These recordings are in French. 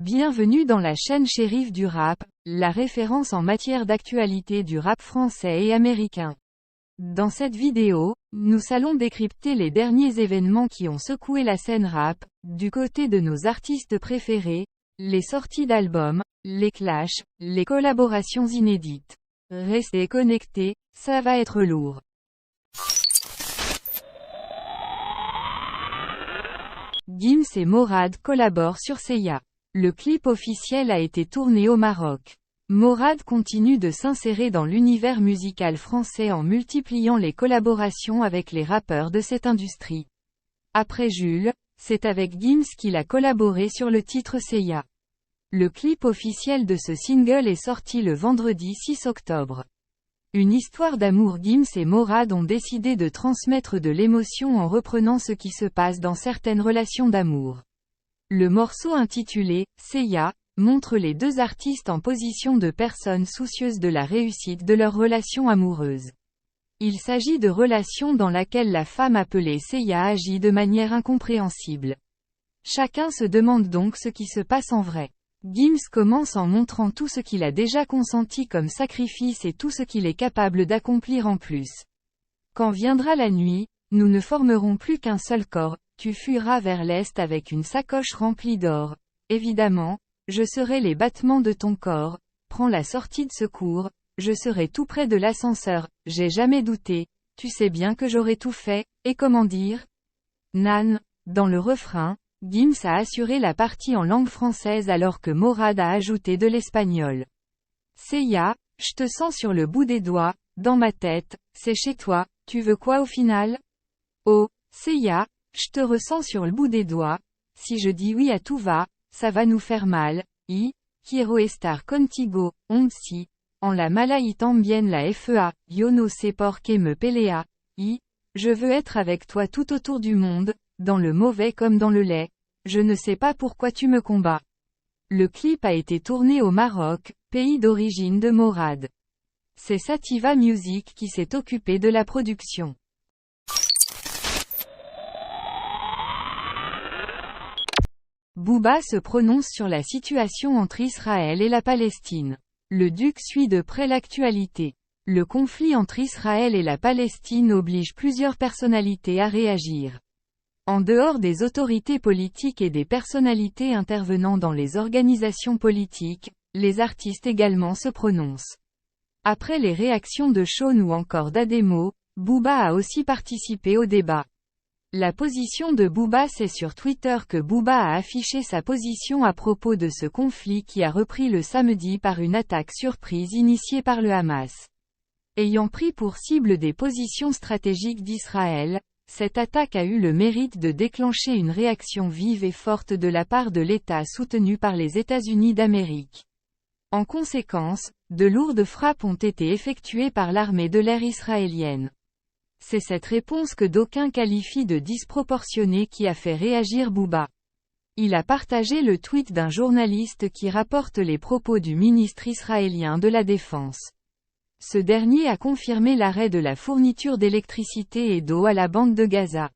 Bienvenue dans la chaîne Shérif du rap, la référence en matière d'actualité du rap français et américain. Dans cette vidéo, nous allons décrypter les derniers événements qui ont secoué la scène rap, du côté de nos artistes préférés, les sorties d'albums, les clashs, les collaborations inédites. Restez connectés, ça va être lourd. Gims et Morad collaborent sur Seiya. Le clip officiel a été tourné au Maroc. Morad continue de s'insérer dans l'univers musical français en multipliant les collaborations avec les rappeurs de cette industrie. Après Jules, c'est avec Gims qu'il a collaboré sur le titre Seiya. Le clip officiel de ce single est sorti le vendredi 6 octobre. Une histoire d'amour. Gims et Morad ont décidé de transmettre de l'émotion en reprenant ce qui se passe dans certaines relations d'amour. Le morceau intitulé « Seiya » montre les deux artistes en position de personnes soucieuses de la réussite de leur relation amoureuse. Il s'agit de relations dans laquelle la femme appelée Seiya agit de manière incompréhensible. Chacun se demande donc ce qui se passe en vrai. Gims commence en montrant tout ce qu'il a déjà consenti comme sacrifice et tout ce qu'il est capable d'accomplir en plus. Quand viendra la nuit, nous ne formerons plus qu'un seul corps. Tu fuiras vers l'est avec une sacoche remplie d'or. Évidemment, je serai les battements de ton corps. Prends la sortie de secours. Je serai tout près de l'ascenseur. J'ai jamais douté. Tu sais bien que j'aurais tout fait. Et comment dire? Nan. Dans le refrain, Gims a assuré la partie en langue française alors que Morad a ajouté de l'espagnol. Seiya, je te sens sur le bout des doigts, dans ma tête, c'est chez toi, tu veux quoi au final? Oh, Seiya, je te ressens sur le bout des doigts, si je dis oui à tout va, ça va nous faire mal, quiero estar contigo, si, en la mala y también la fea, yo no sé por qué me pelea, je veux être avec toi tout autour du monde, dans le mauvais comme dans le laid, je ne sais pas pourquoi tu me combats. Le clip a été tourné au Maroc, pays d'origine de Morad. C'est Sativa Music qui s'est occupé de la production. Booba se prononce sur la situation entre Israël et la Palestine. Le duc suit de près l'actualité. Le conflit entre Israël et la Palestine oblige plusieurs personnalités à réagir. En dehors des autorités politiques et des personnalités intervenant dans les organisations politiques, les artistes également se prononcent. Après les réactions de Sean ou encore d'Ademo, Booba a aussi participé au débat. La position de Booba. C'est sur Twitter que Booba a affiché sa position à propos de ce conflit qui a repris le samedi par une attaque surprise initiée par le Hamas. Ayant pris pour cible des positions stratégiques d'Israël, cette attaque a eu le mérite de déclencher une réaction vive et forte de la part de l'État soutenu par les États-Unis d'Amérique. En conséquence, de lourdes frappes ont été effectuées par l'armée de l'air israélienne. C'est cette réponse que d'aucuns qualifient de disproportionnée qui a fait réagir Booba. Il a partagé le tweet d'un journaliste qui rapporte les propos du ministre israélien de la Défense. Ce dernier a confirmé l'arrêt de la fourniture d'électricité et d'eau à la bande de Gaza.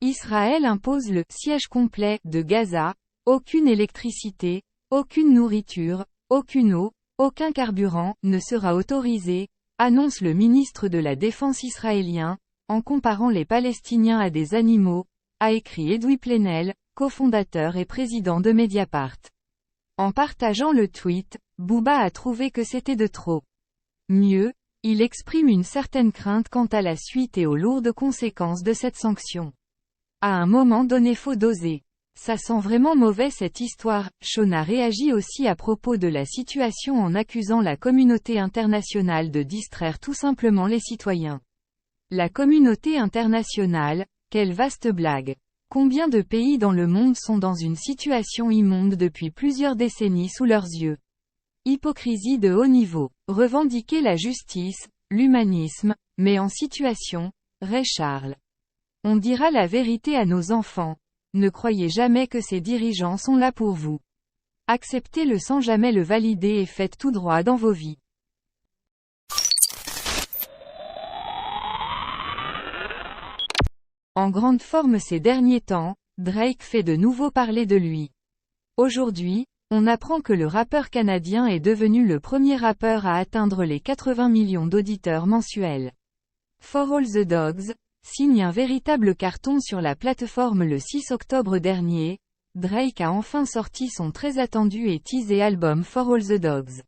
Israël impose le siège complet de Gaza, aucune électricité, aucune nourriture, aucune eau, aucun carburant ne sera autorisé, annonce le ministre de la Défense israélien, en comparant les Palestiniens à des animaux, a écrit Edoui Plenel, cofondateur et président de Mediapart. En partageant le tweet, Booba a trouvé que c'était de trop. Mieux, il exprime une certaine crainte quant à la suite et aux lourdes conséquences de cette sanction. À un moment donné faut doser. Ça sent vraiment mauvais cette histoire. Sean a réagi aussi à propos de la situation en accusant la communauté internationale de distraire tout simplement les citoyens. La communauté internationale, quelle vaste blague. Combien de pays dans le monde sont dans une situation immonde depuis plusieurs décennies sous leurs yeux? Hypocrisie de haut niveau. Revendiquer la justice, l'humanisme, mais en situation, Ray Charles. On dira la vérité à nos enfants. Ne croyez jamais que ces dirigeants sont là pour vous. Acceptez-le sans jamais le valider et faites tout droit dans vos vies. En grande forme ces derniers temps, Drake fait de nouveau parler de lui. Aujourd'hui, On apprend que le rappeur canadien est devenu le premier rappeur à atteindre les 80 millions d'auditeurs mensuels. For All the Dogs signe un véritable carton sur la plateforme le 6 octobre dernier. Drake a enfin sorti son très attendu et teasé album For All the Dogs.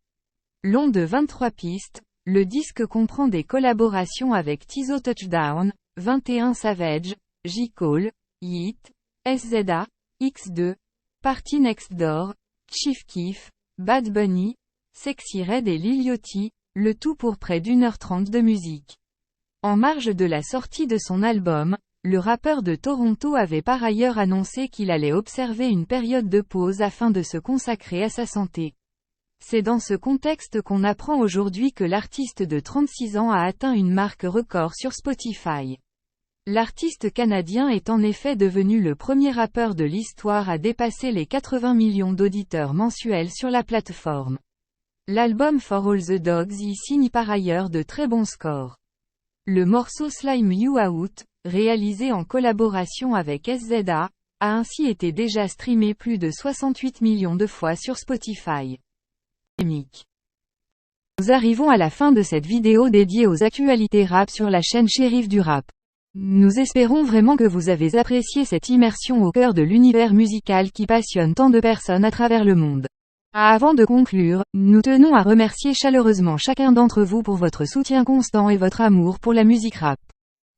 Long de 23 pistes, le disque comprend des collaborations avec Tizo Touchdown, 21 Savage, J. Cole, Yeat, SZA, X2, Party Next Door, Chief Keef, Bad Bunny, Sexy Red et Lil Yachty, le tout pour près d'1h30 de musique. En marge de la sortie de son album, le rappeur de Toronto avait par ailleurs annoncé qu'il allait observer une période de pause afin de se consacrer à sa santé. C'est dans ce contexte qu'on apprend aujourd'hui que l'artiste de 36 ans a atteint une marque record sur Spotify. L'artiste canadien est en effet devenu le premier rappeur de l'histoire à dépasser les 80 millions d'auditeurs mensuels sur la plateforme. L'album For All the Dogs y signe par ailleurs de très bons scores. Le morceau Slime You Out, réalisé en collaboration avec SZA, a ainsi été déjà streamé plus de 68 millions de fois sur Spotify. Nous arrivons à la fin de cette vidéo dédiée aux actualités rap sur la chaîne Shérif du Rap. Nous espérons vraiment que vous avez apprécié cette immersion au cœur de l'univers musical qui passionne tant de personnes à travers le monde. Avant de conclure, nous tenons à remercier chaleureusement chacun d'entre vous pour votre soutien constant et votre amour pour la musique rap.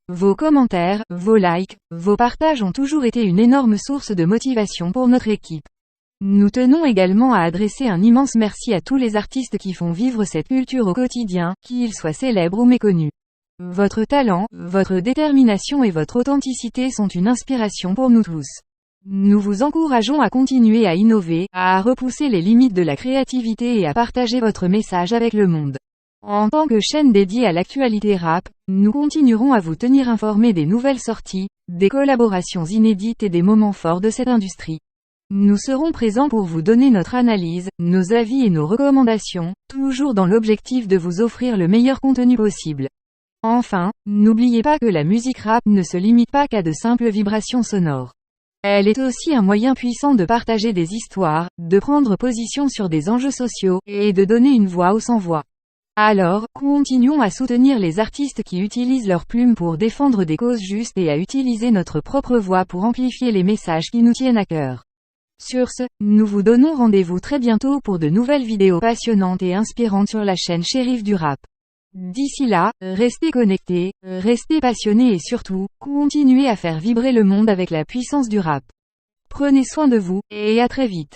Vos commentaires, vos likes, vos partages ont toujours été une énorme source de motivation pour notre équipe. Nous tenons également à adresser un immense merci à tous les artistes qui font vivre cette culture au quotidien, qu'ils soient célèbres ou méconnus. Votre talent, votre détermination et votre authenticité sont une inspiration pour nous tous. Nous vous encourageons à continuer à innover, à repousser les limites de la créativité et à partager votre message avec le monde. En tant que chaîne dédiée à l'actualité rap, nous continuerons à vous tenir informés des nouvelles sorties, des collaborations inédites et des moments forts de cette industrie. Nous serons présents pour vous donner notre analyse, nos avis et nos recommandations, toujours dans l'objectif de vous offrir le meilleur contenu possible. Enfin, n'oubliez pas que la musique rap ne se limite pas qu'à de simples vibrations sonores. Elle est aussi un moyen puissant de partager des histoires, de prendre position sur des enjeux sociaux, et de donner une voix aux sans-voix. Alors, continuons à soutenir les artistes qui utilisent leurs plumes pour défendre des causes justes et à utiliser notre propre voix pour amplifier les messages qui nous tiennent à cœur. Sur ce, nous vous donnons rendez-vous très bientôt pour de nouvelles vidéos passionnantes et inspirantes sur la chaîne Shérif du Rap. D'ici là, restez connectés, restez passionnés et surtout, continuez à faire vibrer le monde avec la puissance du rap. Prenez soin de vous, et à très vite.